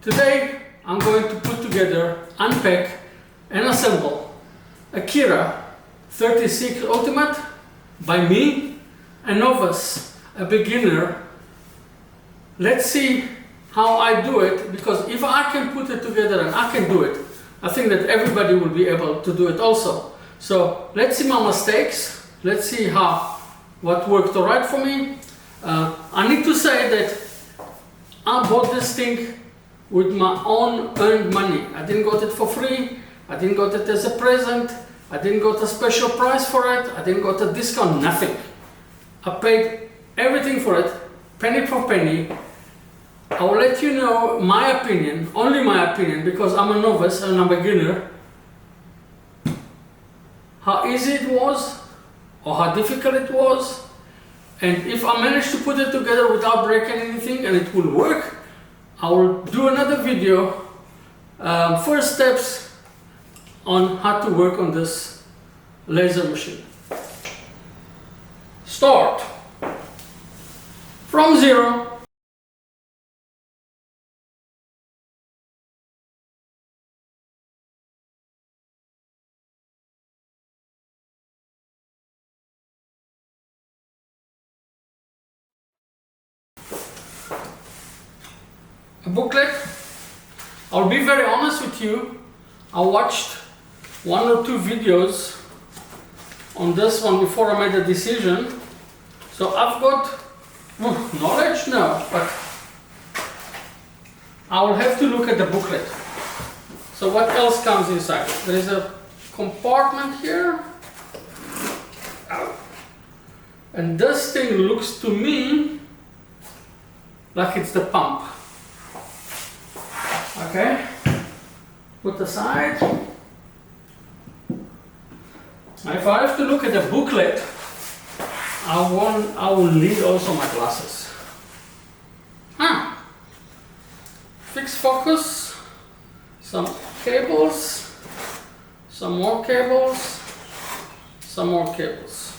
Today I'm going to put together, unpack and assemble a Ikier 36 Ultimate by me, a novice, a beginner. Let's see how I do it, because if I can put it together and I can do it, I think that everybody will be able to do it also. So let's see my mistakes, let's see what worked alright for me. I need to say that I bought this thing with my own earned money. I didn't got it for free, I didn't got it as a present, I didn't got a special price for it, I didn't got a discount, nothing. I paid everything for it, penny for penny. I will let you know my opinion, only my opinion, because I'm a novice and I'm a beginner, how easy it was or how difficult it was, and if I manage to put it together without breaking anything and it will work, I will do another video, first steps on how to work on this laser machine. Start from zero. A booklet. I'll be very honest with you, I watched one or two videos on this one before I made a decision, so I've got knowledge now, but I will have to look at the booklet. So what else comes inside? There is a compartment here, and this thing looks to me like it's the pump. Okay, put aside. If I have to look at the booklet, I will need also my glasses. Fixed focus, some cables, some more cables, some more cables.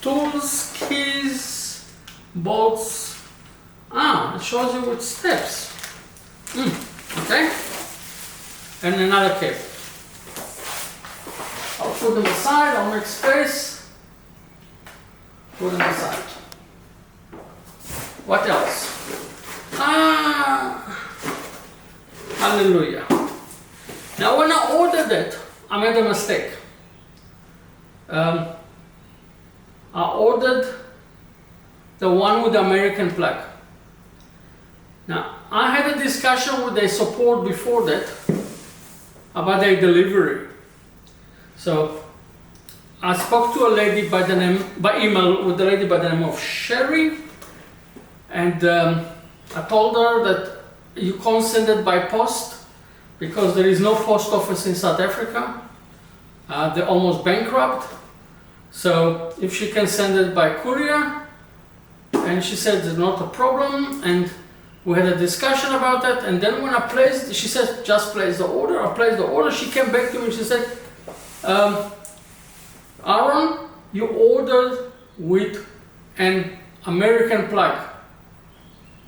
Tools, keys, bolts. It shows you with steps. Okay. And another cable. I'll put them aside, I'll make space. Put them aside. What else? Hallelujah. Now when I ordered it, I made a mistake. I ordered the one with the American plug. Now, I had a discussion with their support before that about their delivery. So, I spoke to a lady by email with a lady by the name of Sherry, and I told her that you can't send it by post because there is no post office in South Africa. They're almost bankrupt. So, if she can send it by courier, and she said it's not a problem, and we had a discussion about that, and then when I placed, she said, just place the order. I placed the order. She came back to me and she said, Ahron, you ordered with an American plug.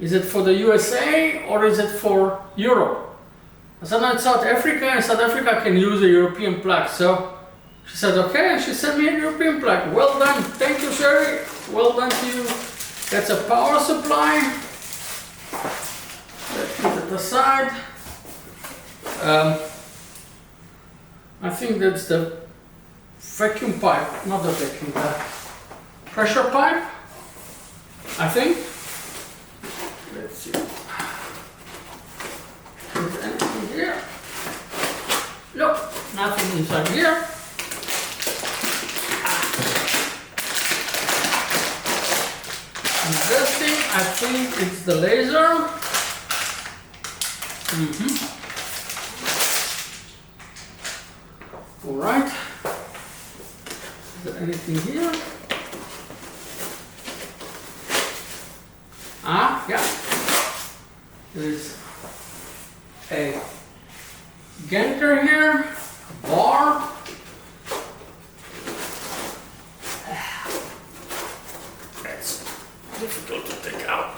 Is it for the USA or is it for Europe? I said, no, it's South Africa, and South Africa can use a European plug. So she said, okay, and she sent me a European plug. Well done. Thank you, Sherry. Well done to you. That's a power supply. Let's put it aside. I think that's the vacuum pipe, not the vacuum pipe, pressure pipe, I think. Let's see. Is there anything here? Nope, nothing inside here. And this thing, I think it's the laser. All right. Is there anything here? Yeah. There is a ganter here, a bar. That's difficult to take out.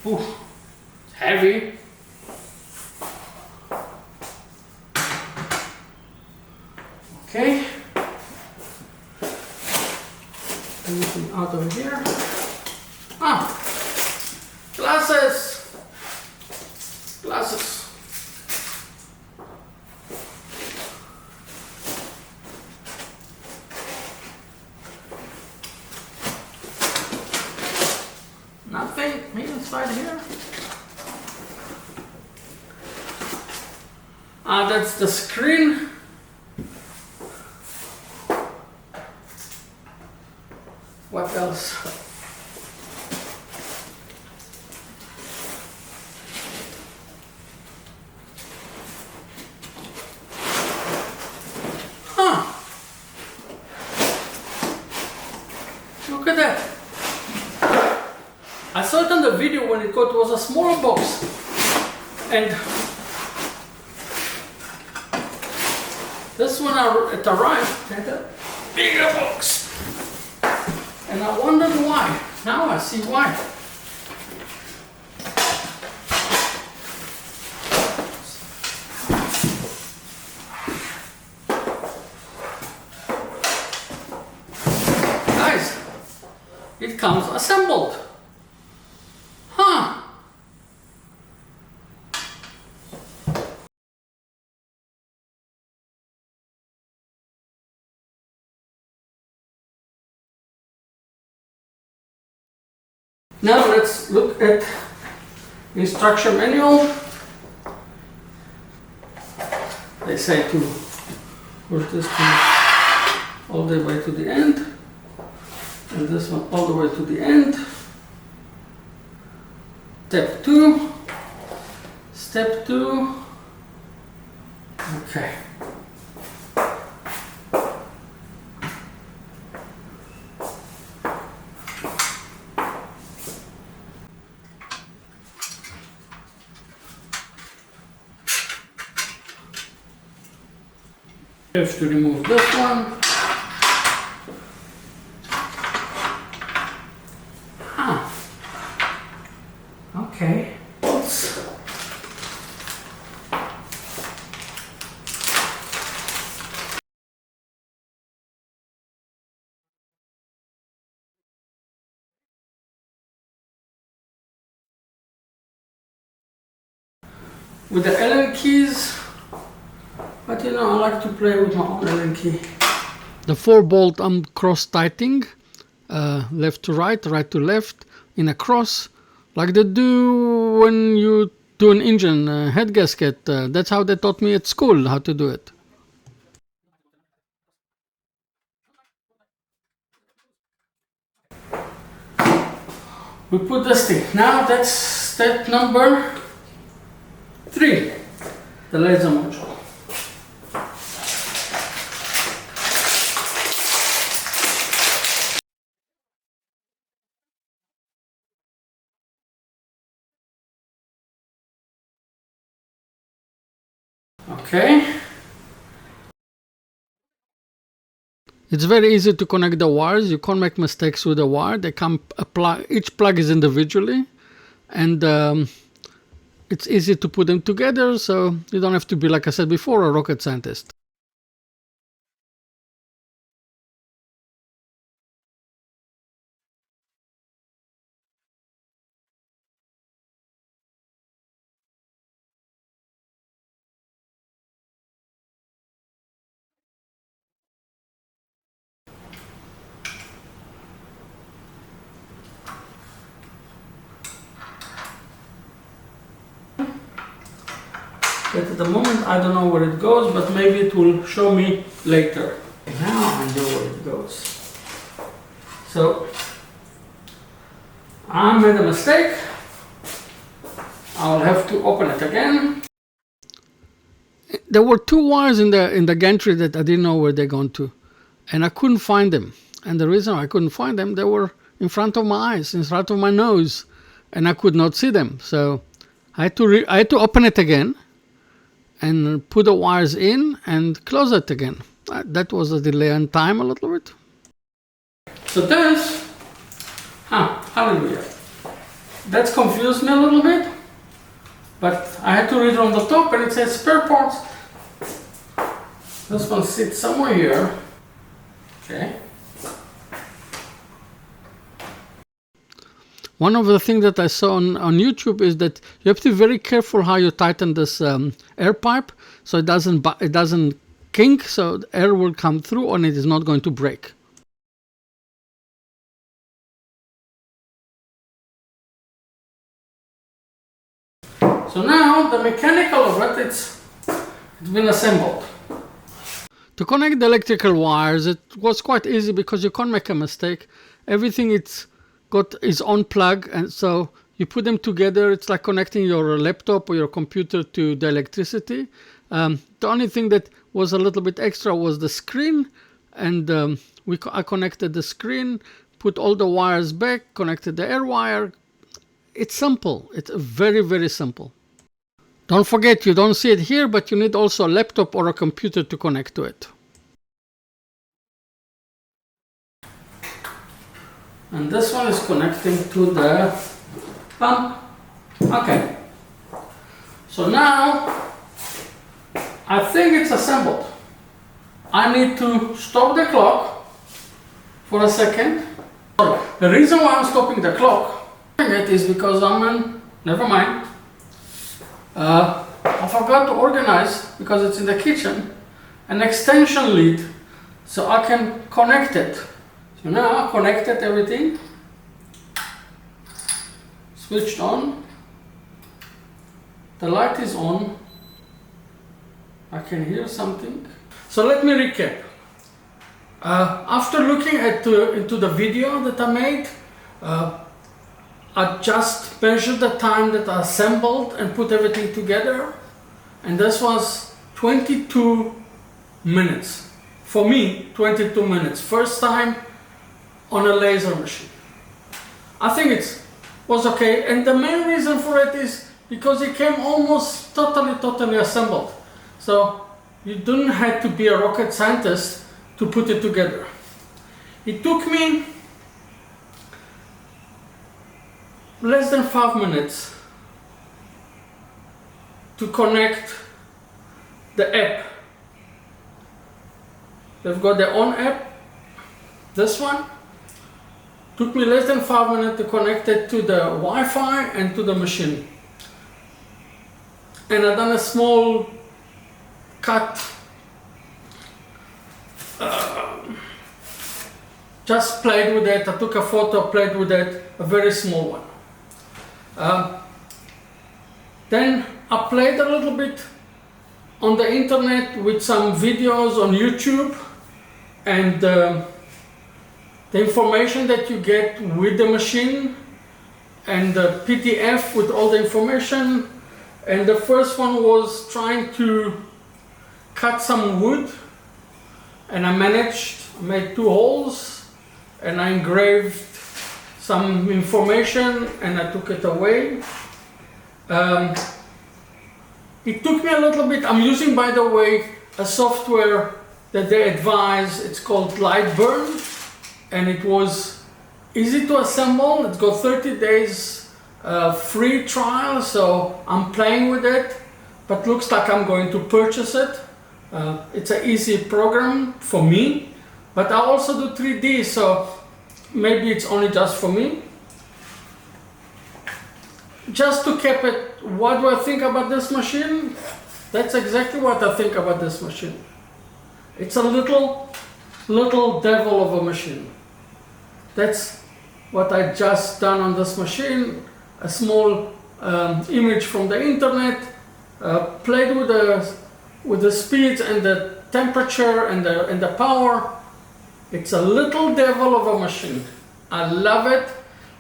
Ooh, it's heavy. Okay. Anything out of here? Ah, glasses. Glasses. Nothing inside here. Ah, that's the screen. What else? Huh. Look at that. I saw it on the video when it was a smaller box. And this one it arrived at a bigger box. And I wondered why. Now I see why. Guys, it comes assembled. Huh. Now let's look at instruction manual. They say to push this one all the way to the end, and this one all the way to the end. Step 2. Step 2. Okay. You have to remove this one. Huh. Okay. Oops. With the Allen keys, but you know, I like to play with my own Allen key. The 4-bolt I'm cross-tightening, left to right, right to left, in a cross, like they do when you do an engine head gasket. That's how they taught me at school how to do it. We put the stick. Now that's step number 3, the laser module. Okay. It's very easy to connect the wires. You can't make mistakes with the wire. They come each plug is individually, and it's easy to put them together, so you don't have to be, like I said before, a rocket scientist. But at the moment I don't know where it goes, but maybe it will show me later. Now I know where it goes. So I made a mistake. I'll have to open it again. There were 2 wires in the gantry that I didn't know where they're going to, and I couldn't find them. And the reason I couldn't find them, they were in front of my eyes, in front of my nose, and I could not see them. So I had to open it again and put the wires in and close it again. That was a delay in time a little bit. So this, hallelujah. That's confused me a little bit, but I had to read on the top and it says spare parts. This one sits somewhere here. Okay. One of the things that I saw on YouTube is that you have to be very careful how you tighten this air pipe so it doesn't kink, so the air will come through and it is not going to break. So now the mechanical of it, it's been assembled. To connect the electrical wires, it was quite easy because you can't make a mistake. Everything is on plug, and so you put them together. It's like connecting your laptop or your computer to the electricity. The only thing that was a little bit extra was the screen, and I connected the screen, put all the wires back, connected the air wire. It's simple. It's very, very simple. Don't forget, you don't see it here, but you need also a laptop or a computer to connect to it. And this one is connecting to the pump. Okay. So now, I think it's assembled. I need to stop the clock for a second. The reason why I'm stopping the clock is because never mind. I forgot to organize, because it's in the kitchen, an extension lead so I can connect it. So now I connected everything, switched on, the light is on, I can hear something. So let me recap. After looking into the video that I made, I just measured the time that I assembled and put everything together, and this was 22 minutes. For me, 22 minutes. First time on a laser machine. I think it was okay, and the main reason for it is because it came almost totally assembled. So you didn't have to be a rocket scientist to put it together. It took me less than 5 minutes to connect the app. They've got their own app. This one took me less than 5 minutes to connect it to the Wi-Fi and to the machine. And I've done a small cut. Just played with it. I took a photo, played with it, a very small one. Then I played a little bit on the internet with some videos on YouTube, and the information that you get with the machine, and the PDF with all the information. And the first one was trying to cut some wood, and I made 2 holes, and I engraved some information and I took it away. It took me a little bit. I'm using, by the way, a software that they advise. It's called Lightburn, and it was easy to assemble. It's got 30 days free trial, so I'm playing with it, but looks like I'm going to purchase it. It's an easy program for me, but I also do 3D, so maybe it's only just for me. Just to keep it, what do I think about this machine? That's exactly what I think about this machine. It's a little devil of a machine. That's what I just done on this machine. A small image from the internet, played with the speeds and the temperature and the power. It's a little devil of a machine. I love it.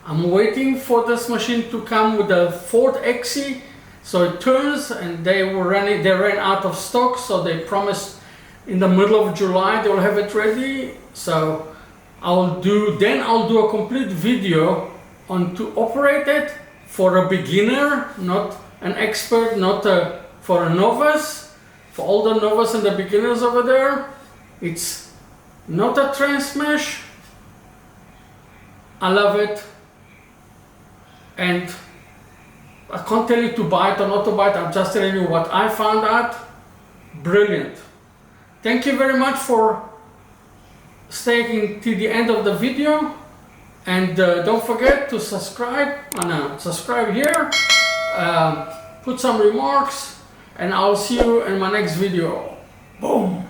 I'm waiting for this machine to come with a Ford XE, so it turns, and they ran out of stock, so they promised in the middle of July they will have it ready. So I'll do a complete video on to operate it for a beginner, not an expert, not for a novice. For all the novice and the beginners over there, it's not a trans mesh. I love it. and I can't tell you to buy it or not to buy it. I'm just telling you what I found out. Brilliant. Thank you very much for staying till the end of the video, and don't forget to subscribe here, put some remarks, and I'll see you in my next video. Boom.